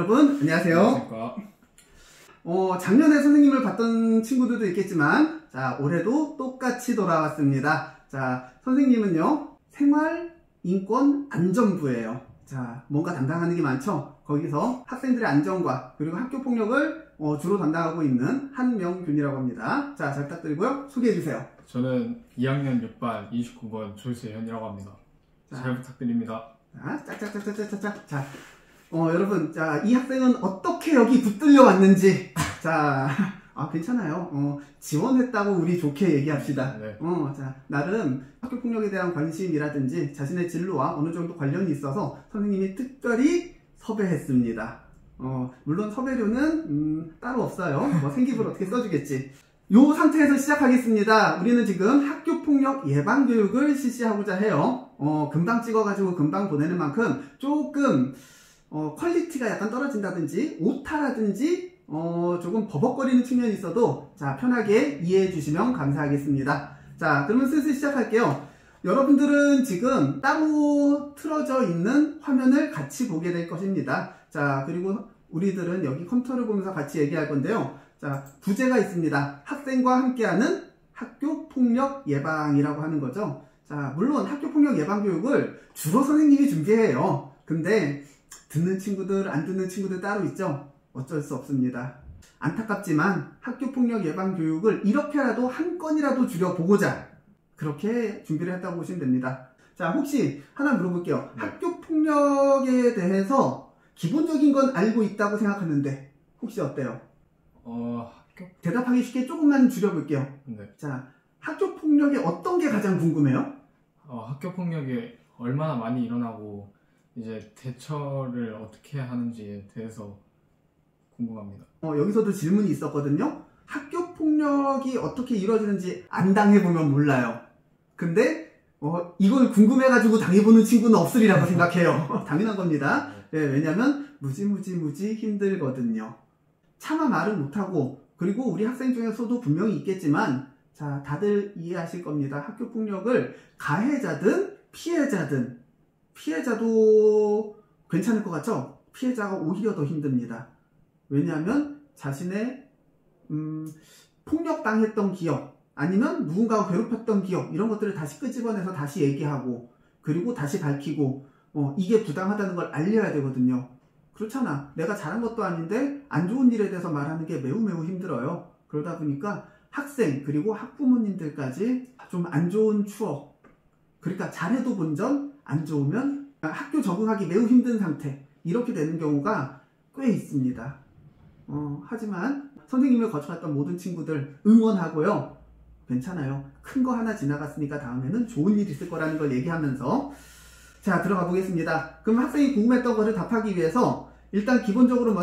여러분 안녕하세요. 안녕하십니까. 작년에 선생님을 봤던 친구들도 있겠지만 올해도 똑같이 돌아왔습니다. 선생님은요 생활인권안전부예요. 뭔가 담당하는 게 많죠. 거기서 학생들의 안전과 그리고 학교폭력을 주로 담당하고 있는 한명균이라고 합니다. 잘 부탁드리고요. 소개해주세요. 저는 2학년 6반 29번 조세현이라고 합니다. 잘 부탁드립니다. 여러분, 이 학생은 어떻게 여기 붙들려 왔는지, 괜찮아요. 지원했다고 우리 좋게 얘기합시다. 네. 나름 학교폭력에 대한 관심이라든지 자신의 진로와 어느 정도 관련이 있어서 선생님이 특별히 섭외했습니다. 물론 섭외료는 따로 없어요. 생기부를 어떻게 써주겠지. 요 상태에서 시작하겠습니다. 우리는 지금 학교폭력 예방교육을 실시하고자 해요. 금방 찍어가지고 금방 보내는 만큼 조금 퀄리티가 약간 떨어진다든지 오타라든지 조금 버벅거리는 측면이 있어도 편하게 이해해 주시면 감사하겠습니다. 그러면 슬슬 시작할게요. 여러분들은 지금 따로 틀어져 있는 화면을 같이 보게 될 것입니다. 그리고 우리들은 여기 컴퓨터를 보면서 같이 얘기할 건데요. 부제가 있습니다. 학생과 함께하는 학교폭력 예방이라고 하는 거죠. 물론 학교폭력 예방교육을 주로 선생님이 준비해요. 근데 듣는 친구들, 안 듣는 친구들 따로 있죠? 어쩔 수 없습니다. 안타깝지만 학교폭력 예방교육을 이렇게라도 한 건이라도 줄여보고자 그렇게 준비를 했다고 보시면 됩니다. 혹시 하나 물어볼게요. 네. 학교폭력에 대해서 기본적인 건 알고 있다고 생각하는데 혹시 어때요? 대답하기 쉽게 조금만 줄여볼게요. 네. 학교폭력에 어떤 게 가장 궁금해요? 학교폭력이 얼마나 많이 일어나고 이제 대처를 어떻게 하는지에 대해서 궁금합니다. 여기서도 질문이 있었거든요. 학교폭력이 어떻게 이루어지는지 안 당해보면 몰라요. 근데 이걸 궁금해가지고 당해보는 친구는 없으리라고 생각해요. 당연한 겁니다. 왜냐면 무지 힘들거든요. 차마 말은 못하고 그리고 우리 학생 중에서도 분명히 있겠지만 다들 이해하실 겁니다. 학교폭력을 가해자든 피해자도 괜찮을 것 같죠? 피해자가 오히려 더 힘듭니다. 왜냐하면 자신의 폭력당했던 기억 아니면 누군가가 괴롭혔던 기억 이런 것들을 다시 끄집어내서 다시 얘기하고 그리고 다시 밝히고 이게 부당하다는 걸 알려야 되거든요. 그렇잖아. 내가 잘한 것도 아닌데 안 좋은 일에 대해서 말하는 게 매우 힘들어요. 그러다 보니까 학생 그리고 학부모님들까지 좀 안 좋은 추억, 그러니까 잘해도 본전, 안 좋으면 학교 적응하기 매우 힘든 상태, 이렇게 되는 경우가 꽤 있습니다. 하지만 선생님을 거쳐갔던 모든 친구들 응원하고요. 괜찮아요. 큰 거 하나 지나갔으니까 다음에는 좋은 일이 있을 거라는 걸 얘기하면서 들어가 보겠습니다. 그럼 학생이 궁금했던 것을 답하기 위해서 일단 기본적으로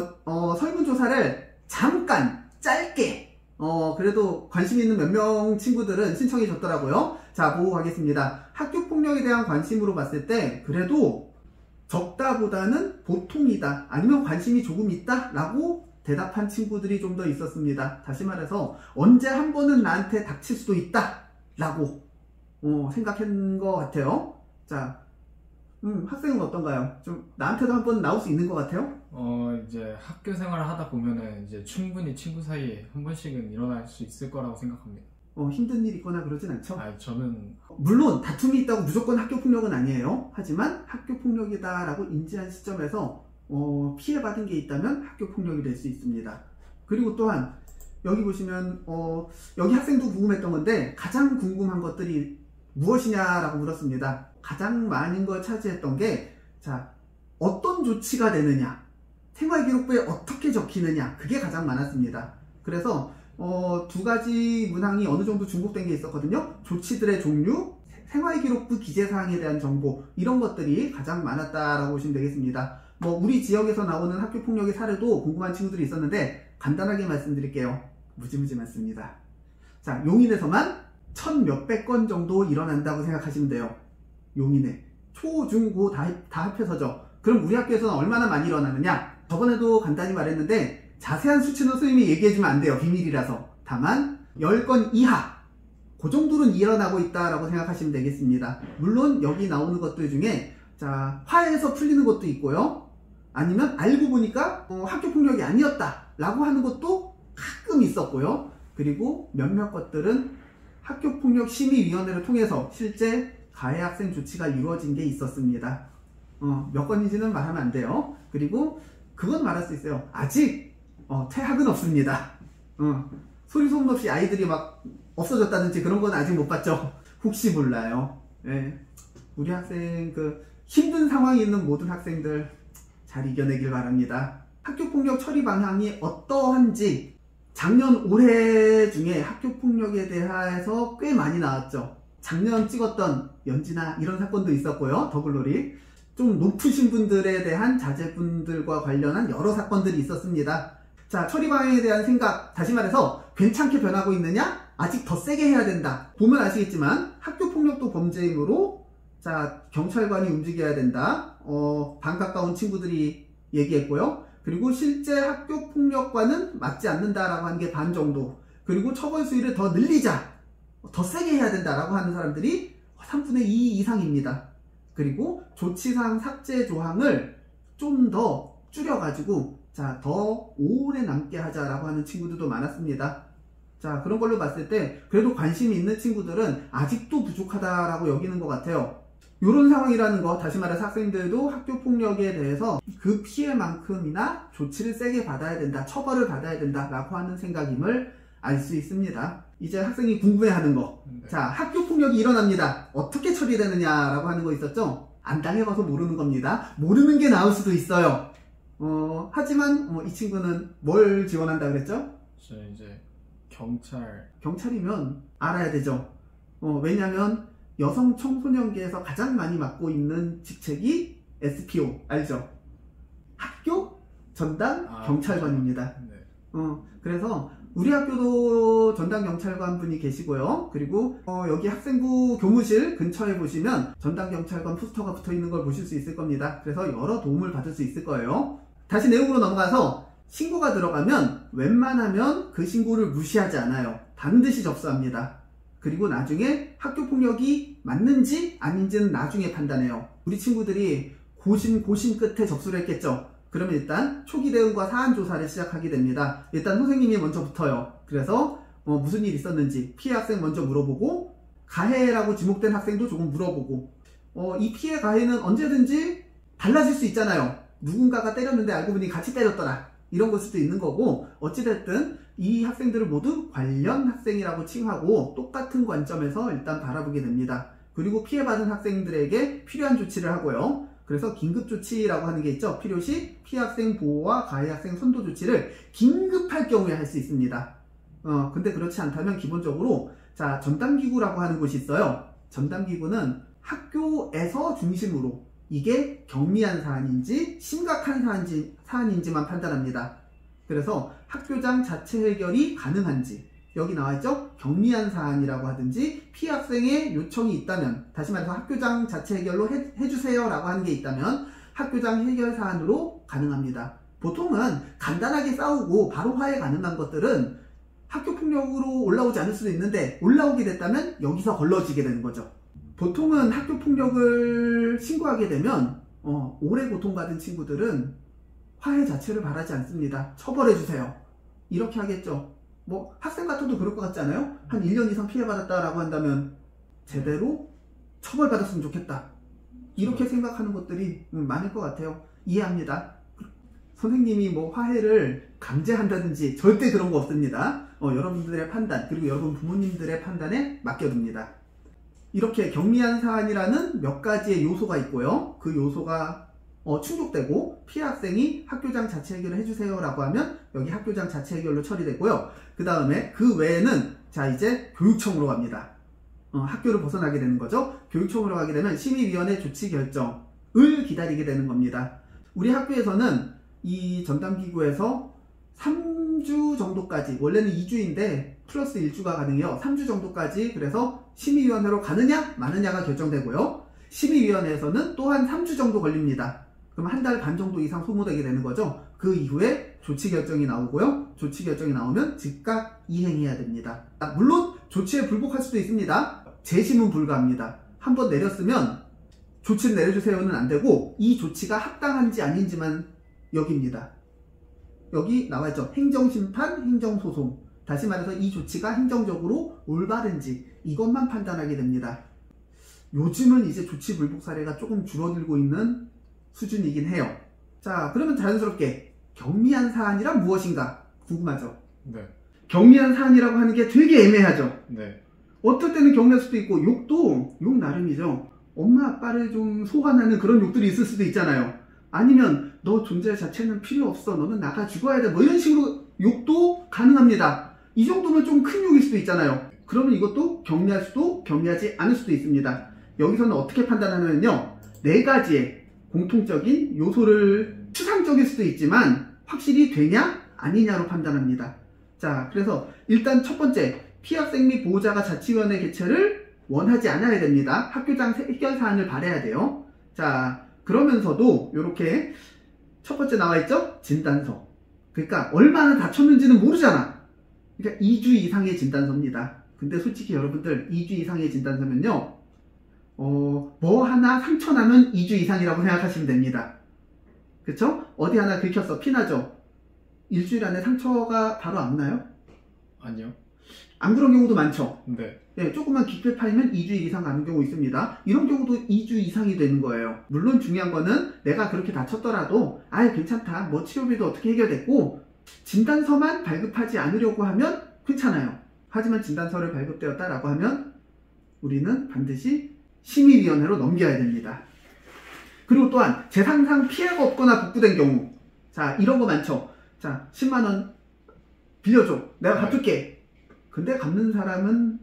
설문조사를 잠깐 짧게 그래도 관심 있는 몇 명 친구들은 신청해 줬더라고요. 보고 가겠습니다. 학교폭력에 대한 관심으로 봤을 때 그래도 적다보다는 보통이다 아니면 관심이 조금 있다 라고 대답한 친구들이 좀 더 있었습니다. 다시 말해서 언제 한 번은 나한테 닥칠 수도 있다 라고 생각한 것 같아요. 학생은 어떤가요? 좀 나한테도 한 번 나올 수 있는 것 같아요? 이제 학교 생활을 하다 보면은 이제 충분히 친구 사이에 한 번씩은 일어날 수 있을 거라고 생각합니다. 힘든 일 있거나 그러진 않죠? 저는 물론 다툼이 있다고 무조건 학교폭력은 아니에요. 하지만 학교폭력이다 라고 인지한 시점에서 피해받은 게 있다면 학교폭력이 될 수 있습니다. 그리고 또한 여기 보시면 여기 학생도 궁금했던 건데 가장 궁금한 것들이 무엇이냐라고 물었습니다. 가장 많은 걸 차지했던 게 어떤 조치가 되느냐, 생활기록부에 어떻게 적히느냐, 그게 가장 많았습니다. 그래서 두 가지 문항이 어느 정도 중복된 게 있었거든요. 조치들의 종류, 생활기록부 기재사항에 대한 정보, 이런 것들이 가장 많았다라고 보시면 되겠습니다. 우리 지역에서 나오는 학교폭력의 사례도 궁금한 친구들이 있었는데 간단하게 말씀드릴게요. 무지 많습니다. 용인에서만 1000몇백 건 정도 일어난다고 생각하시면 돼요. 용인에 초, 중, 고 다 합해서죠. 그럼 우리 학교에서는 얼마나 많이 일어나느냐? 저번에도 간단히 말했는데 자세한 수치는 선생님이 얘기해주면 안 돼요. 비밀이라서. 다만 10건 이하 그 정도는 일어나고 있다라고 생각하시면 되겠습니다. 물론 여기 나오는 것들 중에 화해해서 풀리는 것도 있고요. 아니면 알고 보니까 학교 폭력이 아니었다 라고 하는 것도 가끔 있었고요. 그리고 몇몇 것들은 학교폭력심의위원회를 통해서 실제 가해 학생 조치가 이루어진 게 있었습니다. 몇 건인지는 말하면 안 돼요. 그리고 그건 말할 수 있어요. 아직 퇴학은 없습니다. 소리 소문 없이 아이들이 막 없어졌다든지 그런 건 아직 못 봤죠. 혹시 몰라요. 네. 우리 학생 힘든 상황이 있는 모든 학생들 잘 이겨내길 바랍니다. 학교폭력 처리 방향이 어떠한지 작년 올해 중에 학교폭력에 대해서 꽤 많이 나왔죠. 작년 찍었던 연지나 이런 사건도 있었고요. 더글로리 좀 높으신 분들에 대한 자제분들과 관련한 여러 사건들이 있었습니다. 자, 처리 방향에 대한 생각, 다시 말해서 괜찮게 변하고 있느냐? 아직 더 세게 해야 된다. 보면 아시겠지만 학교폭력도 범죄이므로 자, 경찰관이 움직여야 된다. 반 가까운 친구들이 얘기했고요. 그리고 실제 학교폭력과는 맞지 않는다라고 하는 게 반 정도. 그리고 처벌 수위를 더 늘리자. 더 세게 해야 된다라고 하는 사람들이 3분의 2 이상입니다. 그리고 조치상 삭제 조항을 좀 더 줄여가지고 자, 더 오래 남게 하자라고 하는 친구들도 많았습니다. 자, 그런 걸로 봤을 때 그래도 관심이 있는 친구들은 아직도 부족하다라고 여기는 것 같아요. 이런 상황이라는 거, 다시 말해서 학생들도 학교폭력에 대해서 그 피해만큼이나 조치를 세게 받아야 된다, 처벌을 받아야 된다라고 하는 생각임을 알 수 있습니다. 이제 학생이 궁금해하는 거. 네. 자, 학교폭력이 일어납니다. 어떻게 처리되느냐라고 하는 거 있었죠? 안 당해봐서 모르는 겁니다. 모르는 게 나올 수도 있어요. 하지만 이 친구는 뭘 지원한다 그랬죠? 저 이제 경찰이면 알아야 되죠. 왜냐면 여성 청소년계에서 가장 많이 맡고 있는 직책이 SPO 알죠? 학교 전담 경찰관입니다. 네. 그래서 우리 학교도 전담 경찰관 분이 계시고요. 그리고 여기 학생부 교무실 근처에 보시면 전담 경찰관 포스터가 붙어 있는 걸 보실 수 있을 겁니다. 그래서 여러 도움을 받을 수 있을 거예요. 다시 내용으로 넘어가서 신고가 들어가면 웬만하면 그 신고를 무시하지 않아요. 반드시 접수합니다. 그리고 나중에 학교폭력이 맞는지 아닌지는 나중에 판단해요. 우리 친구들이 고심 끝에 접수를 했겠죠. 그러면 일단 초기 대응과 사안 조사를 시작하게 됩니다. 일단 선생님이 먼저 붙어요. 그래서 무슨 일 있었는지 피해 학생 먼저 물어보고 가해라고 지목된 학생도 조금 물어보고 이 피해 가해는 언제든지 달라질 수 있잖아요. 누군가가 때렸는데 알고 보니 같이 때렸더라. 이런 걸 수도 있는 거고 어찌됐든 이 학생들을 모두 관련 학생이라고 칭하고 똑같은 관점에서 일단 바라보게 됩니다. 그리고 피해받은 학생들에게 필요한 조치를 하고요. 그래서 긴급조치라고 하는 게 있죠. 필요시 피해 학생 보호와 가해 학생 선도 조치를 긴급할 경우에 할 수 있습니다. 근데 그렇지 않다면 기본적으로 자, 전담기구라고 하는 곳이 있어요. 전담기구는 학교에서 중심으로 이게 경미한 사안인지 심각한 사안인지만 판단합니다. 그래서 학교장 자체 해결이 가능한지 여기 나와있죠? 경미한 사안이라고 하든지 피해 학생의 요청이 있다면 다시 말해서 학교장 자체 해결로 해주세요 라고 하는 게 있다면 학교장 해결 사안으로 가능합니다. 보통은 간단하게 싸우고 바로 화해 가능한 것들은 학교폭력으로 올라오지 않을 수도 있는데 올라오게 됐다면 여기서 걸러지게 되는 거죠. 보통은 학교폭력을 신고하게 되면 오래 고통받은 친구들은 화해 자체를 바라지 않습니다. 처벌해주세요. 이렇게 하겠죠. 학생 같아도 그럴 것 같지 않아요? 한 1년 이상 피해받았다라고 한다면 제대로 처벌받았으면 좋겠다. 이렇게 생각하는 것들이 많을 것 같아요. 이해합니다. 선생님이 화해를 강제한다든지 절대 그런 거 없습니다. 여러분들의 판단 그리고 여러분 부모님들의 판단에 맡겨둡니다. 이렇게 경미한 사안이라는 몇 가지의 요소가 있고요. 그 요소가 충족되고 피해 학생이 학교장 자체 해결을 해주세요 라고 하면 여기 학교장 자체 해결로 처리되고요. 그 다음에 그 외에는 자 이제 교육청으로 갑니다. 학교를 벗어나게 되는 거죠. 교육청으로 가게 되면 심의위원회 조치 결정을 기다리게 되는 겁니다. 우리 학교에서는 이 전담기구에서 3주 정도까지 원래는 2주인데 플러스 1주가 가능해요. 3주 정도까지 그래서 심의위원회로 가느냐 마느냐가 결정되고요. 심의위원회에서는 또한 3주 정도 걸립니다. 그럼 한 달 반 정도 이상 소모되게 되는 거죠. 그 이후에 조치 결정이 나오고요. 조치 결정이 나오면 즉각 이행해야 됩니다. 물론 조치에 불복할 수도 있습니다. 재심은 불가합니다. 한번 내렸으면 조치를 내려주세요는 안 되고 이 조치가 합당한지 아닌지만 여기입니다. 여기 나와있죠. 행정심판, 행정소송. 다시 말해서 이 조치가 행정적으로 올바른지 이것만 판단하게 됩니다. 요즘은 이제 조치 불복 사례가 조금 줄어들고 있는 수준이긴 해요. 자, 그러면 자연스럽게 경미한 사안이란 무엇인가 궁금하죠? 네. 경미한 사안이라고 하는 게 되게 애매하죠? 네. 어떨 때는 경미할 수도 있고 욕도 욕 나름이죠. 엄마 아빠를 좀 소환하는 그런 욕들이 있을 수도 있잖아요. 아니면 너 존재 자체는 필요 없어, 너는 나가 죽어야 돼, 뭐 이런 식으로 욕도 가능합니다. 이 정도면 좀 큰 욕일 수도 있잖아요. 그러면 이것도 경미할 수도 경미하지 않을 수도 있습니다. 여기서는 어떻게 판단하냐면요, 4가지의 공통적인 요소를 추상적일 수도 있지만 확실히 되냐 아니냐로 판단합니다. 자, 그래서 일단 첫 번째, 피해학생 및 보호자가 자치위원회 개최를 원하지 않아야 됩니다. 학교장 해결 사안을 바라야 돼요. 자, 그러면서도 이렇게 첫 번째 나와있죠? 진단서. 그러니까 얼마나 다쳤는지는 모르잖아. 그러니까 2주 이상의 진단서입니다. 근데 솔직히 여러분들 2주 이상의 진단서면요, 뭐 하나 상처 나면 2주 이상이라고 생각하시면 됩니다. 그쵸? 어디 하나 긁혔어, 피나죠? 일주일 안에 상처가 바로 안 나요? 아니요. 안 그런 경우도 많죠? 네. 네, 조금만 깊게 파이면 2주일 이상 가는 경우 있습니다. 이런 경우도 2주 이상이 되는 거예요. 물론 중요한 거는 내가 그렇게 다쳤더라도 아유 괜찮다, 뭐 치료비도 어떻게 해결됐고, 진단서만 발급하지 않으려고 하면 괜찮아요. 하지만 진단서를 발급되었다라고 하면 우리는 반드시 심의위원회로 넘겨야 됩니다. 그리고 또한 재산상 피해가 없거나 복구된 경우, 자 이런 거 많죠. 자 10만원 빌려줘, 내가 갚을게. 근데 갚는 사람은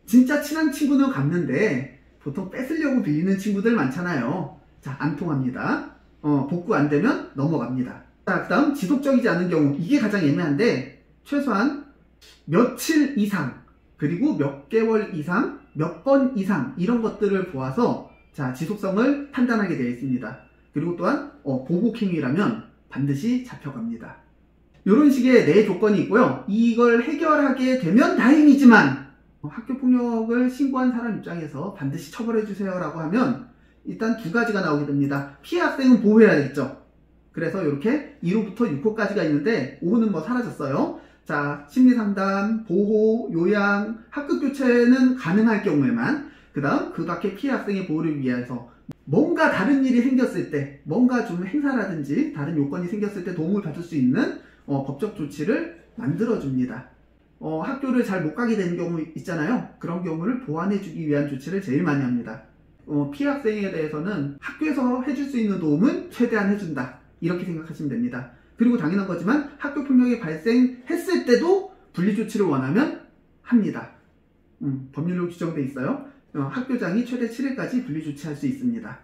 진짜 친한 친구는 갚는데 보통 뺏으려고 빌리는 친구들 많잖아요. 자, 안 통합니다. 복구 안 되면 넘어갑니다. 자, 그 다음 지속적이지 않은 경우, 이게 가장 애매한데 최소한 며칠 이상, 그리고 몇 개월 이상, 몇 번 이상, 이런 것들을 보아서 자 지속성을 판단하게 되어 있습니다. 그리고 또한 보복행위라면 반드시 잡혀갑니다. 이런 식의 4조건이 있고요. 이걸 해결하게 되면 다행이지만 학교폭력을 신고한 사람 입장에서 반드시 처벌해주세요 라고 하면 일단 2가지가 나오게 됩니다. 피해 학생은 보호해야겠죠. 그래서 이렇게 2호부터 6호까지가 있는데 5호는 뭐 사라졌어요. 자, 심리상담, 보호, 요양, 학급교체는 가능할 경우에만, 그 다음 그 밖에 피해 학생의 보호를 위해서 뭔가 다른 일이 생겼을 때, 뭔가 좀 행사라든지 다른 요건이 생겼을 때 도움을 받을 수 있는 법적 조치를 만들어줍니다. 학교를 잘 못 가게 되는 경우 있잖아요. 그런 경우를 보완해주기 위한 조치를 제일 많이 합니다. 피해 학생에 대해서는 학교에서 해줄 수 있는 도움은 최대한 해준다, 이렇게 생각하시면 됩니다. 그리고 당연한 거지만 학교 폭력이 발생했을 때도 분리조치를 원하면 합니다. 법률로 규정돼 있어요. 학교장이 최대 7일까지 분리조치할 수 있습니다.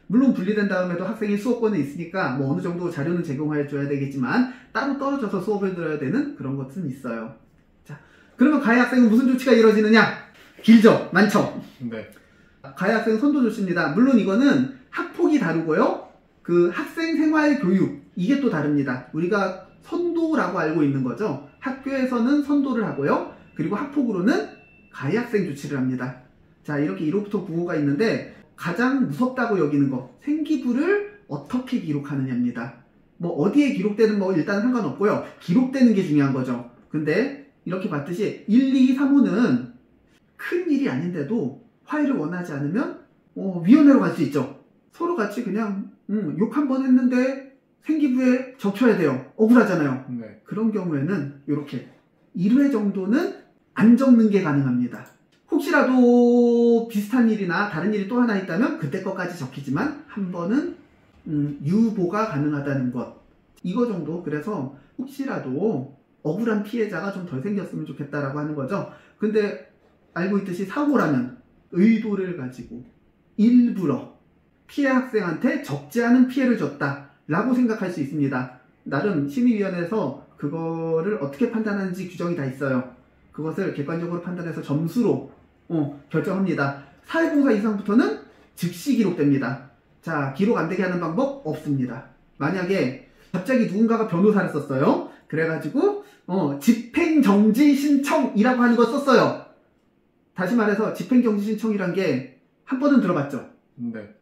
물론 분리된 다음에도 학생이 수업권은 있으니까 뭐 어느 정도 자료는 제공해 줘야 되겠지만 따로 떨어져서 수업을 들어야 되는 그런 것은 있어요. 자, 그러면 가해 학생은 무슨 조치가 이루어지느냐? 길죠? 많죠? 네. 가해 학생 선도 조치입니다. 물론 이거는 학폭이 다르고요. 그 학생 생활 교육, 이게 또 다릅니다. 우리가 선도라고 알고 있는 거죠. 학교에서는 선도를 하고요. 그리고 학폭으로는 가해 학생 조치를 합니다. 자, 이렇게 1호부터 9호가 있는데 가장 무섭다고 여기는 거, 생기부를 어떻게 기록하느냐입니다. 뭐 어디에 기록되는 거 일단 상관없고요. 기록되는 게 중요한 거죠. 근데 이렇게 봤듯이 1, 2, 3호는 큰 일이 아닌데도 화해를 원하지 않으면 위원회로 갈 수 있죠. 서로 같이 그냥 욕 한 번 했는데 생기부에 적혀야 돼요. 억울하잖아요. 네. 그런 경우에는 이렇게 1회 정도는 안 적는 게 가능합니다. 혹시라도 비슷한 일이나 다른 일이 또 하나 있다면 그때 것까지 적히지만 한 번은 유보가 가능하다는 것, 이거 정도. 그래서 혹시라도 억울한 피해자가 좀 덜 생겼으면 좋겠다라고 하는 거죠. 근데 알고 있듯이 사고라면 의도를 가지고 일부러 피해 학생한테 적지 않은 피해를 줬다 라고 생각할 수 있습니다. 나름 심의위원회에서 그거를 어떻게 판단하는지 규정이 다 있어요. 그것을 객관적으로 판단해서 점수로 결정합니다. 사회봉사 이상부터는 즉시 기록됩니다. 자, 기록 안 되게 하는 방법 없습니다. 만약에 갑자기 누군가가 변호사를 썼어요. 그래가지고 집행정지 신청이라고 하는 거 썼어요. 다시 말해서 집행정지 신청이란 게 한 번은 들어봤죠? 네.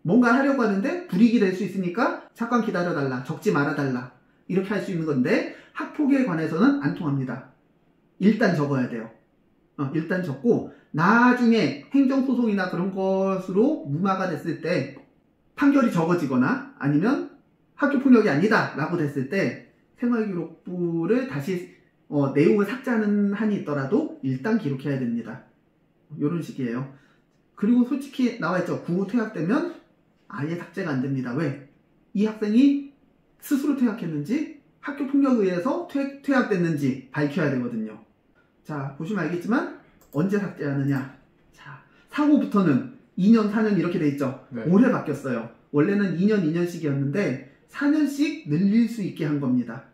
뭔가 하려고 하는데 불이익이 될 수 있으니까 잠깐 기다려달라, 적지 말아달라, 이렇게 할 수 있는 건데 학폭에 관해서는 안 통합니다. 일단 적어야 돼요. 일단 적고 나중에 행정소송이나 그런 것으로 무마가 됐을 때, 판결이 적어지거나 아니면 학교폭력이 아니다 라고 됐을 때 생활기록부를 다시 내용을 삭제하는 한이 있더라도 일단 기록해야 됩니다. 이런 식이에요. 그리고 솔직히 나와있죠. 구호 퇴학되면 아예 삭제가 안 됩니다. 왜? 이 학생이 스스로 퇴학했는지 학교폭력에 의해서 퇴학됐는지 밝혀야 되거든요. 자, 보시면 알겠지만 언제 삭제하느냐. 자, 사고부터는 2년, 4년 이렇게 돼 있죠. 네. 올해 바뀌었어요. 원래는 2년, 2년씩이었는데 4년씩 늘릴 수 있게 한 겁니다.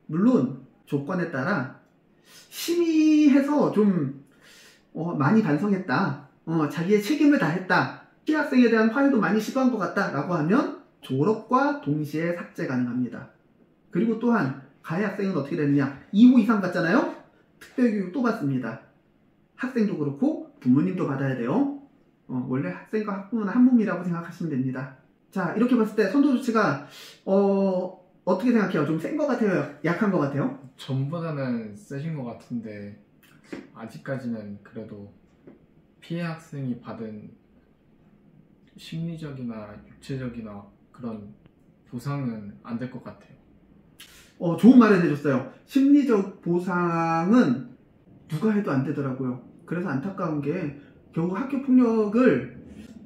물론 조건에 따라 심의해서 좀 많이 반성했다, 자기의 책임을 다했다, 피해 학생에 대한 화해도 많이 시도한 것 같다 라고 하면 졸업과 동시에 삭제 가능합니다. 그리고 또한 가해 학생은 어떻게 되느냐, 2호 이상 받잖아요. 특별교육 또 받습니다. 학생도 그렇고 부모님도 받아야 돼요. 원래 학생과 학부모는 한 몸이라고 생각하시면 됩니다. 자, 이렇게 봤을 때 선도 조치가 어떻게 생각해요? 좀 센 것 같아요? 약한 것 같아요? 전보다는 세신 것 같은데 아직까지는 그래도 피해 학생이 받은 심리적이나 육체적이나 그런 보상은 안 될 것 같아요. 좋은 말을 해줬어요. 심리적 보상은 누가 해도 안 되더라고요. 그래서 안타까운 게 결국 학교폭력을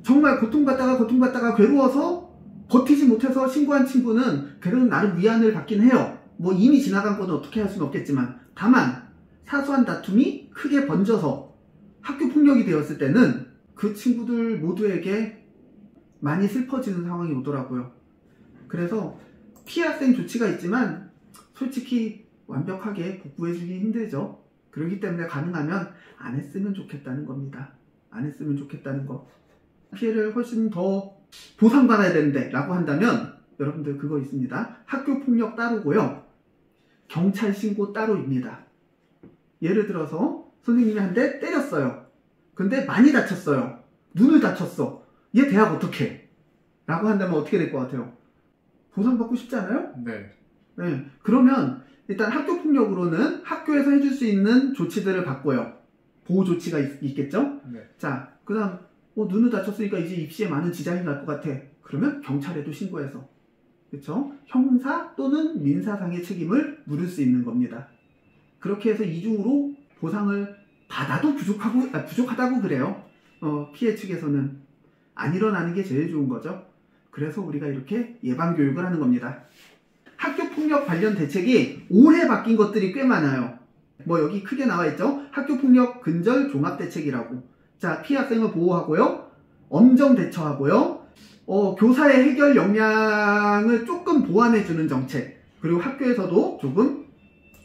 정말 고통받다가 괴로워서 버티지 못해서 신고한 친구는 그래도 나름 위안을 받긴 해요. 뭐 이미 지나간 거는 어떻게 할 수는 없겠지만, 다만 사소한 다툼이 크게 번져서 학교폭력이 되었을 때는 그 친구들 모두에게 많이 슬퍼지는 상황이 오더라고요. 그래서 피해 학생 조치가 있지만 솔직히 완벽하게 복구해주기 힘들죠. 그렇기 때문에 가능하면 안 했으면 좋겠다는 겁니다. 안 했으면 좋겠다는 거. 피해를 훨씬 더 보상받아야 되는데 라고 한다면 여러분들 그거 있습니다. 학교폭력 따로고요, 경찰 신고 따로입니다. 예를 들어서 선생님이 한 대 때렸어요. 근데 많이 다쳤어요. 눈을 다쳤어. 얘 대학 어떡해? 라고 한다면 어떻게 될 것 같아요? 보상받고 싶지 않아요? 네. 네. 그러면 일단 학교폭력으로는 학교에서 해줄 수 있는 조치들을 받고요. 보호 조치가 있겠죠? 네. 자, 그 다음 눈을 다쳤으니까 이제 입시에 많은 지장이 갈 것 같아. 그러면 경찰에도 신고해서, 그쵸? 형사 또는 민사상의 책임을 물을 수 있는 겁니다. 그렇게 해서 이중으로 보상을 받아도 부족하다고 그래요. 피해 측에서는 안 일어나는 게 제일 좋은 거죠. 그래서 우리가 이렇게 예방교육을 하는 겁니다. 학교폭력 관련 대책이 올해 바뀐 것들이 꽤 많아요. 뭐 여기 크게 나와 있죠. 학교폭력 근절 종합대책이라고. 자, 피해 학생을 보호하고요, 엄정 대처하고요, 교사의 해결 역량을 조금 보완해주는 정책, 그리고 학교에서도 조금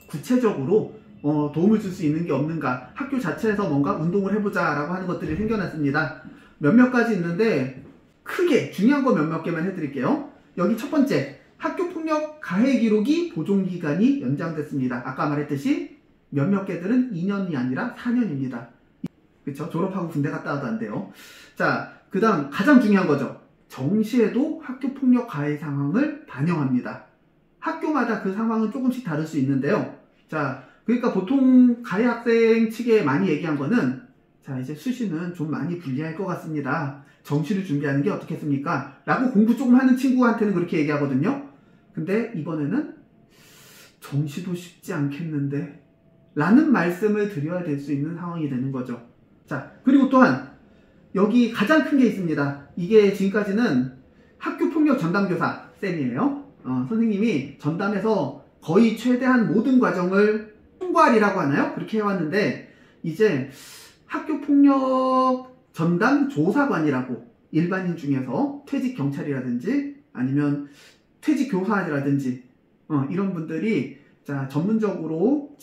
구체적으로 도움을 줄 수 있는 게 없는가, 학교 자체에서 뭔가 운동을 해보자 라고 하는 것들이 생겨났습니다. 몇몇 가지 있는데 크게 중요한 거 몇몇 개만 해드릴게요. 여기 첫 번째, 학교폭력 가해 기록이 보존기간이 연장됐습니다. 아까 말했듯이 몇몇 개들은 2년이 아니라 4년입니다. 그쵸? 졸업하고 군대 갔다 와도 안 돼요. 자, 그 다음 가장 중요한 거죠. 정시에도 학교폭력 가해 상황을 반영합니다. 학교마다 그 상황은 조금씩 다를 수 있는데요. 자, 그러니까 보통 가해 학생 측에 많이 얘기한 거는, 자, 이제 수시는 좀 많이 불리할 것 같습니다. 정시를 준비하는 게 어떻겠습니까? 라고 공부 조금 하는 친구한테는 그렇게 얘기하거든요. 근데 이번에는 정시도 쉽지 않겠는데 라는 말씀을 드려야 될 수 있는 상황이 되는 거죠. 자, 그리고 또한 여기 가장 큰 게 있습니다. 이게 지금까지는 학교폭력 전담교사 쌤이에요. 선생님이 전담해서 거의 최대한 모든 과정을 총괄이라고 하나요? 그렇게 해왔는데 이제 학교폭력 전담 조사관이라고, 일반인 중에서 퇴직 경찰이라든지 아니면 퇴직 교사라든지 이런 분들이 자, 전문적으로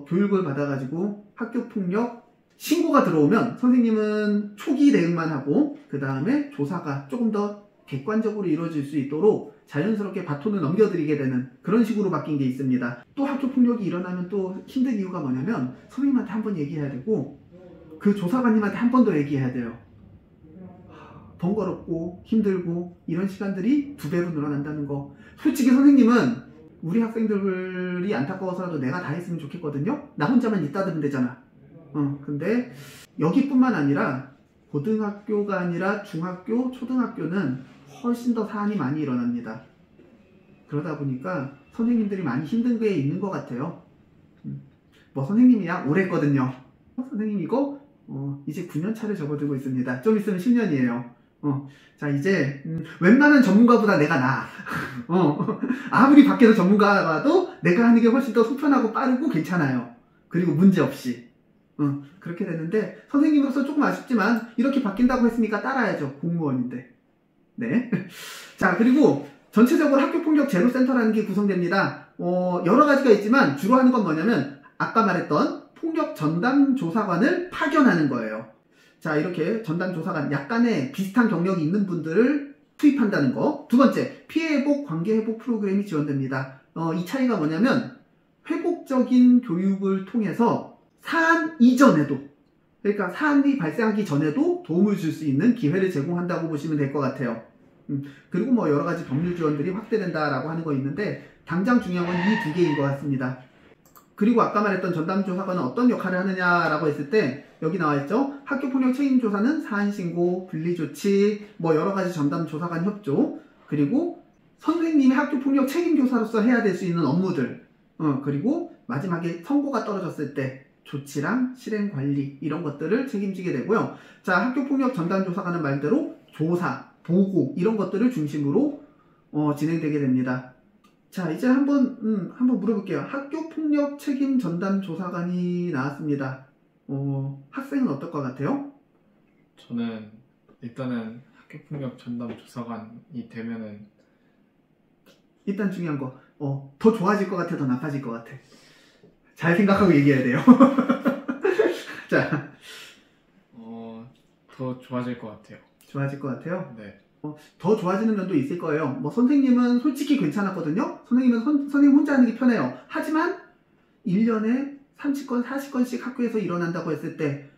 교육을 받아가지고 학교폭력 신고가 들어오면 선생님은 초기 대응만 하고 그 다음에 조사가 조금 더 객관적으로 이루어질 수 있도록 자연스럽게 바톤을 넘겨드리게 되는 그런 식으로 바뀐 게 있습니다. 또 학교폭력이 일어나면 또 힘든 이유가 뭐냐면 선생님한테 한 번 얘기해야 되고 그 조사관님한테 한 번 더 얘기해야 돼요. 번거롭고 힘들고 이런 시간들이 2배로 늘어난다는 거. 솔직히 선생님은 우리 학생들이 안타까워서라도 내가 다 했으면 좋겠거든요. 나 혼자만 있다면 되잖아. 근데 여기뿐만 아니라 고등학교가 아니라 중학교, 초등학교는 훨씬 더 사안이 많이 일어납니다. 그러다 보니까 선생님들이 많이 힘든 게 있는 것 같아요. 뭐 선생님이야 오래거든요. 선생님이고 이제 9년 차를 접어들고 있습니다. 좀 있으면 10년이에요. 자 이제 웬만한 전문가보다 내가 나아. 아무리 밖에서 전문가가 와도 내가 하는 게 훨씬 더 속편하고 빠르고 괜찮아요. 그리고 문제없이 그렇게 되는데 선생님으로서 조금 아쉽지만 이렇게 바뀐다고 했으니까 따라야죠. 공무원인데. 네. 자 그리고 전체적으로 학교폭력 제로센터라는 게 구성됩니다. 여러 가지가 있지만 주로 하는 건 뭐냐면 아까 말했던 폭력 전담 조사관을 파견하는 거예요. 자 이렇게 전담 조사관 약간의 비슷한 경력이 있는 분들을 투입한다는 거. 두 번째, 피해 회복, 관계 회복 프로그램이 지원됩니다. 이 차이가 뭐냐면 회복적인 교육을 통해서 사안 이전에도, 그러니까 사안이 발생하기 전에도 도움을 줄 수 있는 기회를 제공한다고 보시면 될 것 같아요. 그리고 뭐 여러 가지 법률 지원들이 확대된다라고 하는 거 있는데 당장 중요한 건 이 2개인 것 같습니다. 그리고 아까 말했던 전담조사관은 어떤 역할을 하느냐라고 했을 때 여기 나와있죠. 학교폭력 책임조사는 사안신고, 분리조치, 뭐 여러가지 전담조사관 협조, 그리고 선생님의 학교폭력 책임교사로서 해야 될 수 있는 업무들, 그리고 마지막에 선고가 떨어졌을 때 조치랑 실행관리 이런 것들을 책임지게 되고요. 자, 학교폭력 전담조사관은 말대로 조사, 보고 이런 것들을 중심으로 진행되게 됩니다. 자 이제 한번 물어볼게요. 학교폭력 책임 전담 조사관이 나왔습니다. 학생은 어떨 것 같아요? 저는 일단은 학교폭력 전담 조사관이 되면은 일단 중요한 거 더 좋아질 것 같아, 더 나빠질 것 같아? 잘 생각하고 얘기해야 돼요. 자, 더 좋아질 것 같아요. 좋아질 것 같아요? 네. 더 좋아지는 면도 있을 거예요. 뭐 선생님은 솔직히 괜찮았거든요. 선생님은 선생님 혼자 하는 게 편해요. 하지만 1년에 30건, 40건씩 학교에서 일어난다고 했을 때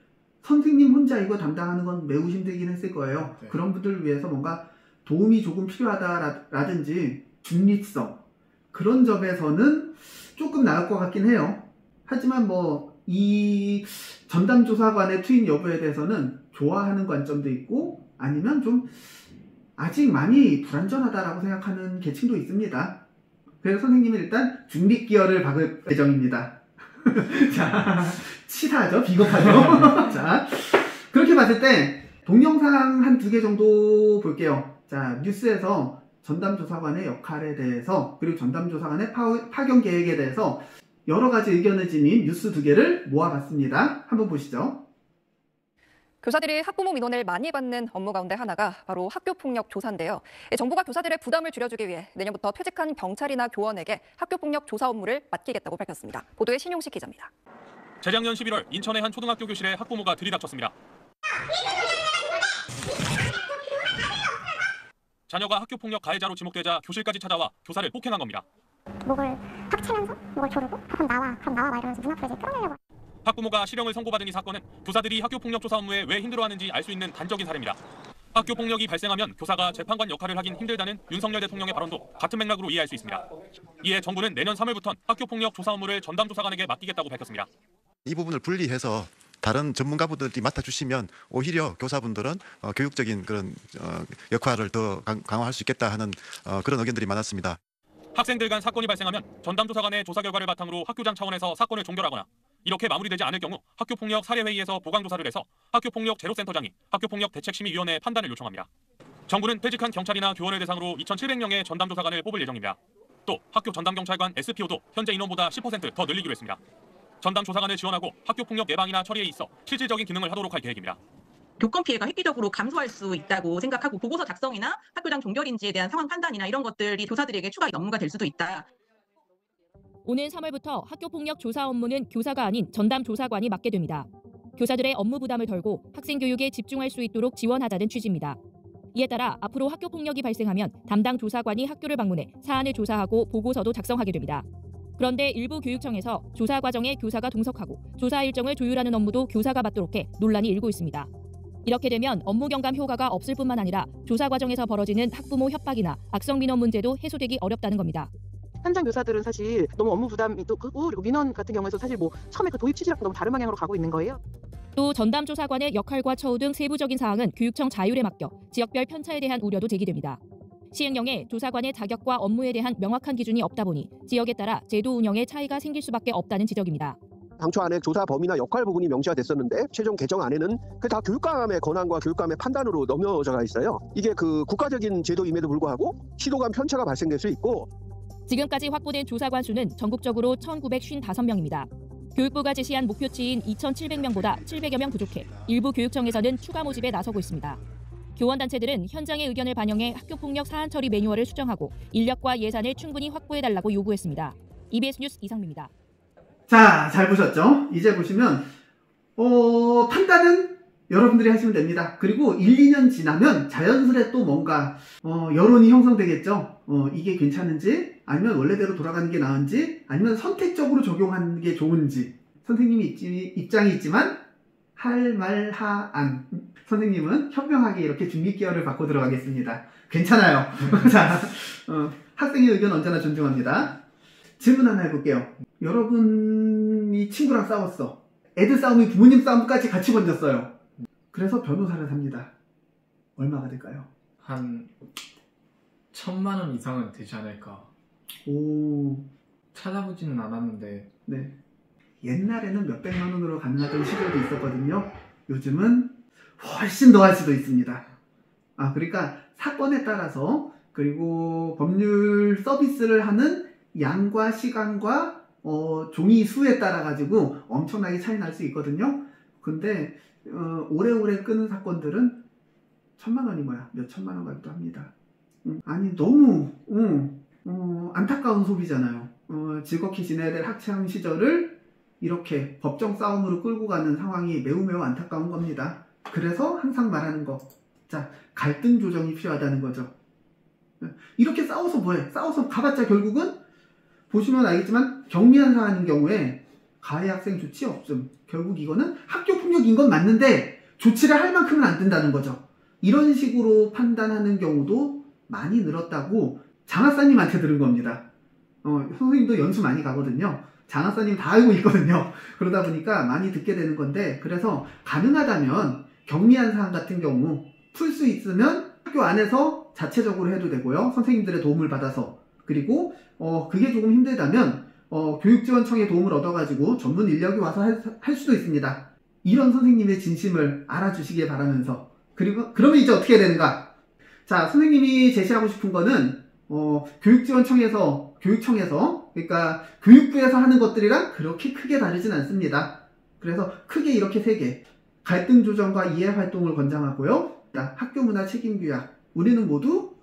선생님 혼자 이거 담당하는 건 매우 힘들긴 했을 거예요. 네. 그런 분들을 위해서 뭔가 도움이 조금 필요하다라든지 중립성 그런 점에서는 조금 나을 것 같긴 해요. 하지만 뭐 이 전담조사관의 투입 여부에 대해서는 좋아하는 관점도 있고 아니면 좀 아직 많이 불안전하다라고 생각하는 계층도 있습니다. 그래서 선생님은 일단 중립기여를 박을 예정입니다. 자, 치사하죠? 비겁하죠? 자, 그렇게 봤을 때 동영상 한 2개 정도 볼게요. 자, 뉴스에서 전담조사관의 역할에 대해서 그리고 전담조사관의 파견 계획에 대해서 여러 가지 의견을 지닌 뉴스 2개를 모아봤습니다. 한번 보시죠. 교사들이 학부모 민원을 많이 받는 업무 가운데 하나가 바로 학교폭력 조사인데요. 정부가 교사들의 부담을 줄여주기 위해 내년부터 퇴직한 경찰이나 교원에게 학교폭력 조사 업무를 맡기겠다고 밝혔습니다. 보도에 신용식 기자입니다. 재작년 11월 인천의 한 초등학교 교실에 학부모가 들이닥쳤습니다. 자녀가 학교폭력 가해자로 지목되자 교실까지 찾아와 교사를 폭행한 겁니다. 목을 탁 치면서 목을 조르고 그럼 나와 막 이러면서 문 앞으로 이제 끌어내려고. 학부모가 실형을 선고받은 이 사건은 교사들이 학교폭력 조사 업무에 왜 힘들어하는지 알 수 있는 단적인 사례입니다. 학교폭력이 발생하면 교사가 재판관 역할을 하긴 힘들다는 윤석열 대통령의 발언도 같은 맥락으로 이해할 수 있습니다. 이에 정부는 내년 3월부터 학교폭력 조사 업무를 전담조사관에게 맡기겠다고 밝혔습니다. 이 부분을 분리해서 다른 전문가분들이 맡아주시면 오히려 교사분들은 교육적인 그런 역할을 더 강화할 수 있겠다 하는 그런 의견들이 많았습니다. 학생들 간 사건이 발생하면 전담조사관의 조사 결과를 바탕으로 학교장 차원에서 사건을 종결하거나 이렇게 마무리되지 않을 경우 학교폭력 사례회의에서 보강조사를 해서 학교폭력 제로센터장이 학교폭력 대책심의위원회의 판단을 요청합니다. 정부는 퇴직한 경찰이나 교원을 대상으로 2,700명의 전담조사관을 뽑을 예정입니다. 또 학교 전담경찰관 SPO도 현재 인원보다 10% 더 늘리기로 했습니다. 전담조사관을 지원하고 학교폭력 예방이나 처리에 있어 실질적인 기능을 하도록 할 계획입니다. 교권 피해가 획기적으로 감소할 수 있다고 생각하고 보고서 작성이나 학교장 종결인지에 대한 상황 판단이나 이런 것들이 교사들에게 추가 업무가 될 수도 있다. 오는 3월부터 학교폭력 조사 업무는 교사가 아닌 전담조사관이 맡게 됩니다. 교사들의 업무 부담을 덜고 학생 교육에 집중할 수 있도록 지원하자는 취지입니다. 이에 따라 앞으로 학교폭력이 발생하면 담당 조사관이 학교를 방문해 사안을 조사하고 보고서도 작성하게 됩니다. 그런데 일부 교육청에서 조사 과정에 교사가 동석하고 조사 일정을 조율하는 업무도 교사가 맡도록 해 논란이 일고 있습니다. 이렇게 되면 업무 경감 효과가 없을 뿐만 아니라 조사 과정에서 벌어지는 학부모 협박이나 악성 민원 문제도 해소되기 어렵다는 겁니다. 현장 교사들은 사실 너무 업무 부담이 또 크고, 그리고 민원 같은 경우에서 사실 뭐 처음에 그 도입 취지랑 너무 다른 방향으로 가고 있는 거예요. 또 전담 조사관의 역할과 처우 등 세부적인 사항은 교육청 자율에 맡겨 지역별 편차에 대한 우려도 제기됩니다. 시행령에 조사관의 자격과 업무에 대한 명확한 기준이 없다 보니 지역에 따라 제도 운영에 차이가 생길 수밖에 없다는 지적입니다. 당초 안에 조사 범위나 역할 부분이 명시가 됐었는데 최종 개정 안에는 그 다 교육감의 권한과 교육감의 판단으로 넘겨져가 있어요. 이게 그 국가적인 제도임에도 불구하고 시도 간 편차가 발생될 수 있고. 지금까지 확보된 조사관 수는 전국적으로 1,955명입니다. 교육부가 제시한 목표치인 2,700명보다 700여 명 부족해 일부 교육청에서는 추가 모집에 나서고 있습니다. 교원단체들은 현장의 의견을 반영해 학교폭력 사안 처리 매뉴얼을 수정하고 인력과 예산을 충분히 확보해달라고 요구했습니다. EBS 뉴스 이상미입니다. 자, 잘 보셨죠? 이제 보시면 판단은 여러분들이 하시면 됩니다. 그리고 1, 2년 지나면 자연스레 또 뭔가 여론이 형성되겠죠. 이게 괜찮은지, 아니면 원래대로 돌아가는 게 나은지, 아니면 선택적으로 적용하는 게 좋은지. 선생님이 입장이 있지만 할 말 하안. 선생님은 현명하게 이렇게 중립기여를 받고 들어가겠습니다. 괜찮아요. 자, 학생의 의견 언제나 존중합니다. 질문 하나 해볼게요. 여러분이 친구랑 싸웠어. 애들 싸움이 부모님 싸움까지 같이 번졌어요. 그래서 변호사를 삽니다. 얼마가 될까요? 한 1,000만 원 이상은 되지 않을까. 오. 찾아보지는 않았는데. 네. 옛날에는 몇백만 원으로 가능하던 시절도 있었거든요. 요즘은 훨씬 더 할 수도 있습니다. 그러니까 사건에 따라서, 그리고 법률 서비스를 하는 양과 시간과 종이 수에 따라 가지고 엄청나게 차이 날 수 있거든요. 근데 오래오래 끄는 사건들은 1,000만 원이 뭐야, 몇 천만 원 가기도 합니다. 아니 너무 안타까운 소비잖아요. 즐겁게 지내야 될 학창 시절을 이렇게 법정 싸움으로 끌고 가는 상황이 매우 안타까운 겁니다. 그래서 항상 말하는 거, 자, 갈등 조정이 필요하다는 거죠. 이렇게 싸워서 뭐해? 싸워서 가봤자 결국은 보시면 알겠지만 경미한 사안인 경우에 가해 학생 조치 없음. 결국 이거는 학교 폭력인 건 맞는데 조치를 할 만큼은 안 된다는 거죠. 이런 식으로 판단하는 경우도 많이 늘었다고 장하사님한테 들은 겁니다. 선생님도 연수 많이 가거든요. 장하사님 다 알고 있거든요. 그러다 보니까 많이 듣게 되는 건데, 그래서 가능하다면 경미한 사안 같은 경우 풀 수 있으면 학교 안에서 자체적으로 해도 되고요. 선생님들의 도움을 받아서. 그리고 그게 조금 힘들다면 교육지원청의 도움을 얻어가지고 전문 인력이 와서 할 수도 있습니다. 이런 선생님의 진심을 알아주시길 바라면서, 그리고 그러면 이제 어떻게 해야 되는가? 자, 선생님이 제시하고 싶은 거는 교육지원청에서, 교육청에서, 그러니까 교육부에서 하는 것들이랑 그렇게 크게 다르진 않습니다. 그래서 크게 이렇게 3개. 갈등 조정과 이해 활동을 권장하고요. 학교 문화 책임 규약. 우리는 모두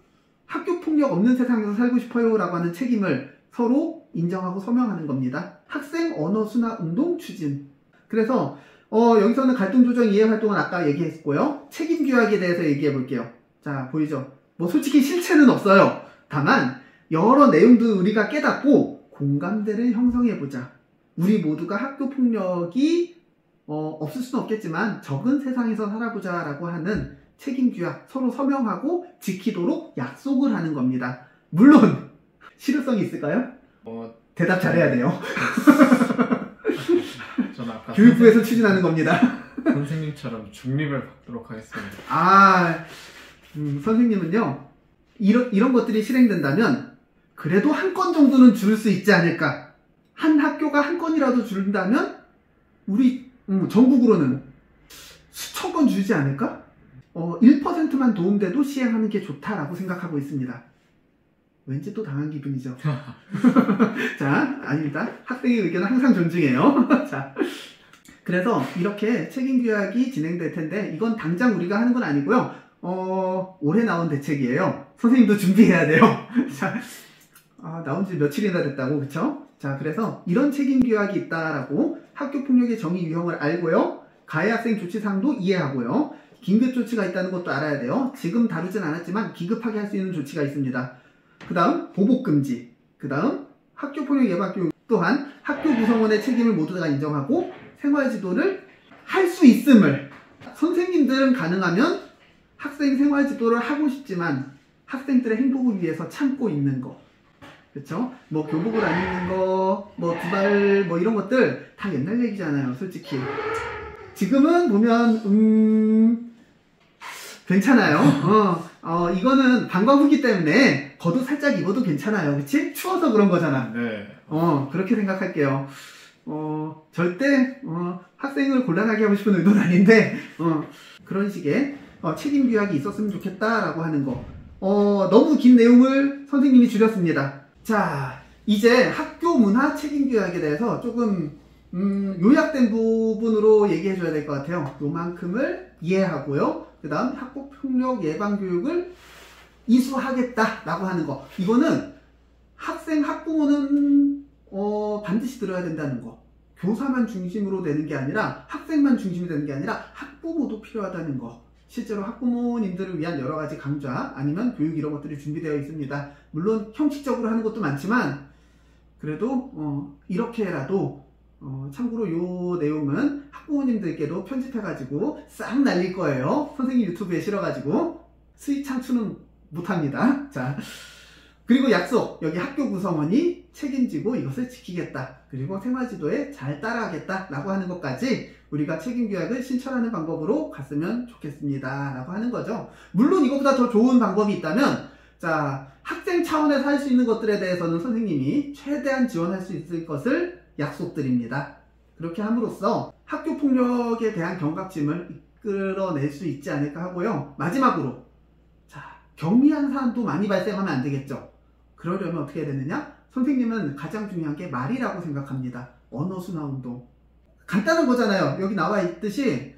학교 폭력 없는 세상에서 살고 싶어요 라고 하는 책임을 서로 인정하고 서명하는 겁니다. 학생 언어 순화 운동 추진. 그래서 여기서는 갈등 조정 이해 활동은 아까 얘기했고요. 책임 규약에 대해서 얘기해 볼게요. 자, 보이죠? 뭐 솔직히 실체는 없어요. 다만 여러 내용도 우리가 깨닫고 공감대를 형성해보자. 우리 모두가 학교 폭력이 없을 수는 없겠지만 적은 세상에서 살아보자 라고 하는 책임 규약 서로 서명하고 지키도록 약속을 하는 겁니다. 물론 실효성이 있을까요? 대답 잘해야 돼요. 저는 아까 교육부에서 추진하는 겁니다. 선생님처럼 중립을 받도록 하겠습니다. 선생님은요, 이런 것들이 실행된다면 그래도 한 건 정도는 줄일 수 있지 않을까. 한 학교가 한 건이라도 줄인다면 우리 전국으로는 수천 건 줄지 않을까? 1%만 도움돼도 시행하는 게 좋다라고 생각하고 있습니다. 왠지 또 당한 기분이죠. 자, 아닙니다. 학생의 의견은 항상 존중해요. 자, 그래서 이렇게 책임규약이 진행될 텐데, 이건 당장 우리가 하는 건 아니고요. 올해 나온 대책이에요. 선생님도 준비해야 돼요. 자, 나온 지 며칠이나 됐다고, 그쵸? 자, 그래서 이런 책임규약이 있다라고 학교폭력의 정의 유형을 알고요. 가해 학생 조치사항도 이해하고요. 긴급조치가 있다는 것도 알아야 돼요. 지금 다루진 않았지만 기급하게 할 수 있는 조치가 있습니다. 그 다음 보복금지, 그 다음 학교폭력 예방교육, 또한 학교 구성원의 책임을 모두 다 인정하고 생활지도를 할 수 있음을 선생님들은 가능하면 학생 생활 지도를 하고 싶지만 학생들의 행복을 위해서 참고 있는 거. 그쵸? 뭐 교복을 안 입는 거, 뭐 두발 뭐 이런 것들 다 옛날 얘기잖아요, 솔직히. 지금은 보면 괜찮아요. 이거는 방과 후기 때문에 겉옷 살짝 입어도 괜찮아요. 그치? 추워서 그런 거잖아. 네. 그렇게 생각할게요. 절대 학생을 곤란하게 하고 싶은 의도는 아닌데 그런 식의 책임 규약이 있었으면 좋겠다라고 하는 거. 너무 긴 내용을 선생님이 줄였습니다. 자, 이제 학교 문화 책임 규약에 대해서 조금 요약된 부분으로 얘기해 줘야 될 것 같아요. 요만큼을 이해하고요. 그 다음 학교폭력 예방교육을 이수하겠다라고 하는 거. 이거는 학생, 학부모는 반드시 들어야 된다는 거. 교사만 중심으로 되는 게 아니라 학생만 중심이 되는 게 아니라 학부모도 필요하다는 거. 실제로 학부모님들을 위한 여러 가지 강좌 아니면 교육 이런 것들이 준비되어 있습니다. 물론 형식적으로 하는 것도 많지만 그래도 이렇게라도 참고로 요 내용은 학부모님들께도 편집해가지고 싹 날릴 거예요. 선생님 유튜브에 실어가지고 수익 창출은 못합니다. 자, 그리고 약속, 여기 학교 구성원이 책임지고 이것을 지키겠다. 그리고 생활지도에 잘 따라하겠다 라고 하는 것까지 우리가 책임규약을 신청하는 방법으로 갔으면 좋겠습니다 라고 하는 거죠. 물론 이것보다 더 좋은 방법이 있다면, 자, 학생 차원에서 할 수 있는 것들에 대해서는 선생님이 최대한 지원할 수 있을 것을 약속드립니다. 그렇게 함으로써 학교폭력에 대한 경각심을 이끌어낼 수 있지 않을까 하고요. 마지막으로, 자, 경미한 사안도 많이 발생하면 안 되겠죠. 그러려면 어떻게 해야 되느냐? 선생님은 가장 중요한 게 말이라고 생각합니다. 언어 순화 운동. 간단한 거잖아요. 여기 나와 있듯이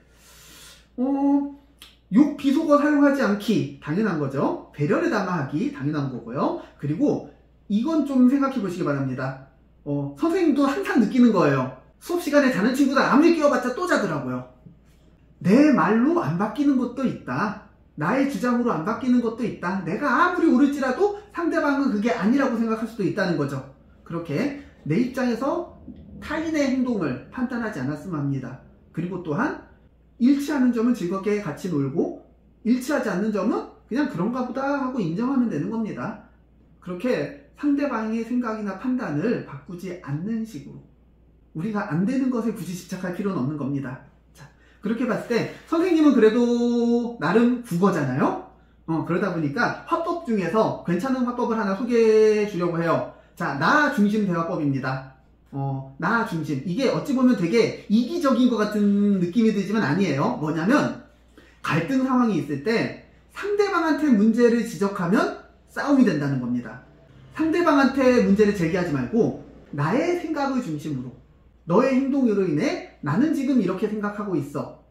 욕 비속어 사용하지 않기 당연한 거죠. 배려를 담아하기 당연한 거고요. 그리고 이건 좀 생각해 보시기 바랍니다. 선생님도 항상 느끼는 거예요. 수업 시간에 자는 친구들 아무리 깨워봤자 또 자더라고요. 내 말로 안 바뀌는 것도 있다. 나의 주장으로 안 바뀌는 것도 있다. 내가 아무리 옳을지라도 상대방은 그게 아니라고 생각할 수도 있다는 거죠. 그렇게 내 입장에서 타인의 행동을 판단하지 않았으면 합니다. 그리고 또한 일치하는 점은 즐겁게 같이 놀고 일치하지 않는 점은 그냥 그런가 보다 하고 인정하면 되는 겁니다. 그렇게 상대방의 생각이나 판단을 바꾸지 않는 식으로 우리가 안 되는 것에 굳이 집착할 필요는 없는 겁니다. 자, 그렇게 봤을 때 선생님은 그래도 나름 국어잖아요. 그러다 보니까 화법 중에서 괜찮은 화법을 하나 소개해 주려고 해요. 자, 나 중심 대화법입니다. 나 중심. 이게 어찌 보면 되게 이기적인 것 같은 느낌이 들지만 아니에요. 뭐냐면 갈등 상황이 있을 때 상대방한테 문제를 지적하면 싸움이 된다는 겁니다. 상대방한테 문제를 제기하지 말고 나의 생각을 중심으로 너의 행동으로 인해 나는 지금 이렇게 생각하고 있어.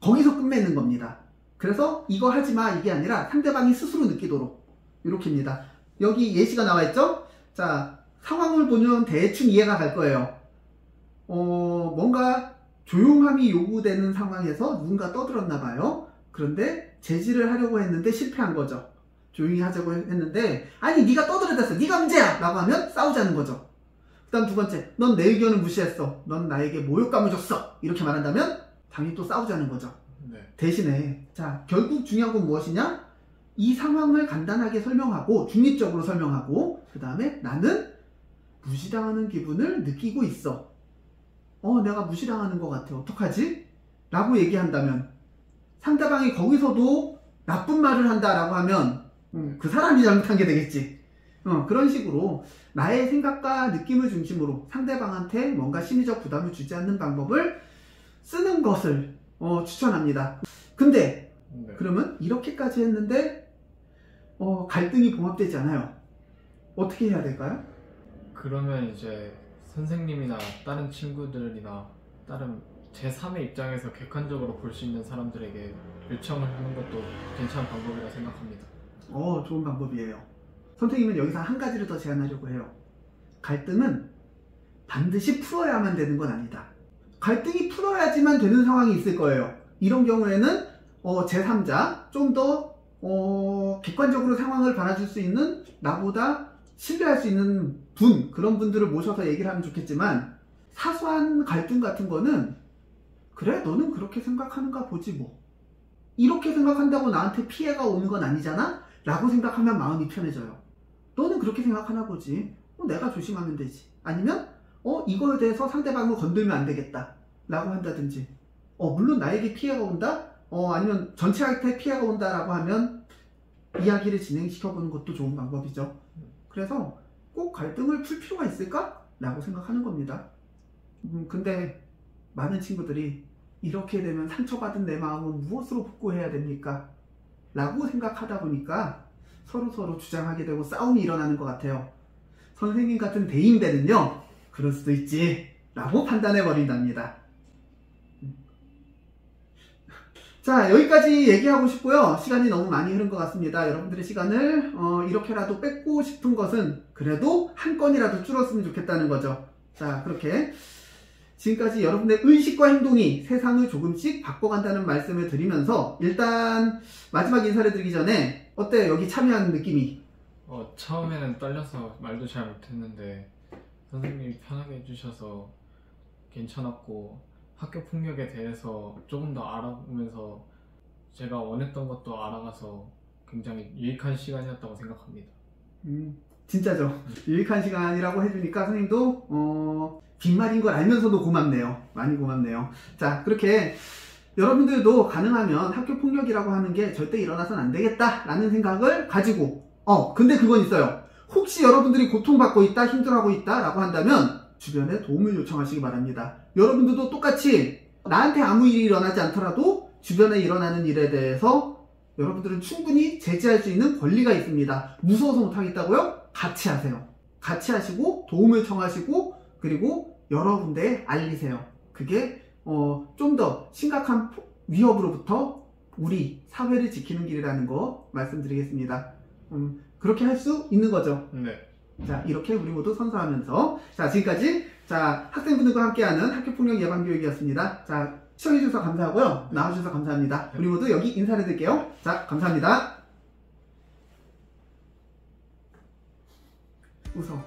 거기서 끝맺는 겁니다. 그래서 이거 하지마 이게 아니라 상대방이 스스로 느끼도록 이렇게입니다. 여기 예시가 나와 있죠? 자, 상황을 보면 대충 이해가 갈 거예요. 뭔가 조용함이 요구되는 상황에서 누군가 떠들었나 봐요. 그런데 제지를 하려고 했는데 실패한 거죠. 조용히 하자고 했는데 아니 네가 떠들어댔어. 네가 문제야! 라고 하면 싸우자는 거죠. 그 다음 두 번째, 넌 내 의견을 무시했어. 넌 나에게 모욕감을 줬어. 이렇게 말한다면 당연히 또 싸우자는 거죠. 네. 대신에 자, 결국 중요한 건 무엇이냐? 이 상황을 간단하게 설명하고 중립적으로 설명하고 그 다음에 나는 무시당하는 기분을 느끼고 있어. 내가 무시당하는 것 같아. 어떡하지? 라고 얘기한다면 상대방이 거기서도 나쁜 말을 한다라고 하면 그 사람이 잘못한 게 되겠지. 그런 식으로 나의 생각과 느낌을 중심으로 상대방한테 뭔가 심리적 부담을 주지 않는 방법을 쓰는 것을 추천합니다. 근데 네. 그러면 이렇게까지 했는데 갈등이 봉합되지 않아요. 어떻게 해야 될까요? 그러면 이제 선생님이나 다른 친구들이나 다른 제3의 입장에서 객관적으로 볼 수 있는 사람들에게 요청을 하는 것도 괜찮은 방법이라 생각합니다. 좋은 방법이에요. 선생님은 여기서 한 가지를 더 제안하려고 해요. 갈등은 반드시 풀어야만 되는 건 아니다. 갈등이 풀어야지만 되는 상황이 있을 거예요. 이런 경우에는 제3자, 좀 더 객관적으로 상황을 바라줄 수 있는 나보다 신뢰할 수 있는 분, 그런 분들을 모셔서 얘기를 하면 좋겠지만 사소한 갈등 같은 거는 그래 너는 그렇게 생각하는가 보지 뭐 이렇게 생각한다고 나한테 피해가 오는 건 아니잖아? 라고 생각하면 마음이 편해져요. 너는 그렇게 생각하나 보지. 내가 조심하면 되지. 아니면 이거에 대해서 상대방을 건들면 안 되겠다 라고 한다든지, 물론 나에게 피해가 온다? 아니면 전체한테 피해가 온다라고 하면 이야기를 진행시켜보는 것도 좋은 방법이죠. 그래서 꼭 갈등을 풀 필요가 있을까? 라고 생각하는 겁니다. 근데 많은 친구들이 이렇게 되면 상처받은 내 마음은 무엇으로 복구해야 됩니까? 라고 생각하다 보니까 서로 주장하게 되고 싸움이 일어나는 것 같아요. 선생님 같은 대인배는요, 그럴 수도 있지 라고 판단해 버린답니다. 자, 여기까지 얘기하고 싶고요. 시간이 너무 많이 흐른 것 같습니다. 여러분들의 시간을 이렇게라도 뺏고 싶은 것은 그래도 한 건이라도 줄었으면 좋겠다는 거죠. 자, 그렇게 지금까지 여러분의 의식과 행동이 세상을 조금씩 바꿔간다는 말씀을 드리면서, 일단 마지막 인사를 드리기 전에 어때요? 여기 참여하는 느낌이? 처음에는 떨려서 말도 잘 못했는데 선생님이 편하게 해주셔서 괜찮았고, 학교 폭력에 대해서 조금 더 알아보면서 제가 원했던 것도 알아가서 굉장히 유익한 시간이었다고 생각합니다. 진짜죠. 유익한 시간이라고 해주니까 선생님도 빈말인 걸 알면서도 고맙네요. 많이 고맙네요. 자, 그렇게 여러분들도 가능하면 학교 폭력이라고 하는 게 절대 일어나서는 안 되겠다 라는 생각을 가지고, 근데 그건 있어요. 혹시 여러분들이 고통받고 있다, 힘들어하고 있다 라고 한다면 주변에 도움을 요청하시기 바랍니다. 여러분들도 똑같이 나한테 아무 일이 일어나지 않더라도 주변에 일어나는 일에 대해서 여러분들은 충분히 제지할 수 있는 권리가 있습니다. 무서워서 못하겠다고요? 같이 하세요. 같이 하시고 도움을 청하시고, 그리고 여러 군데에 알리세요. 그게 좀 더 심각한 위협으로부터 우리 사회를 지키는 길이라는 거 말씀드리겠습니다. 그렇게 할 수 있는 거죠. 네. 자, 이렇게 우리 모두 선서하면서, 자, 지금까지 학생분들과 함께하는 학교폭력 예방교육이었습니다. 자, 시청해주셔서 감사하고요. 나와주셔서 감사합니다. 우리 모두 여기 인사를 드릴게요. 자, 감사합니다. 웃어.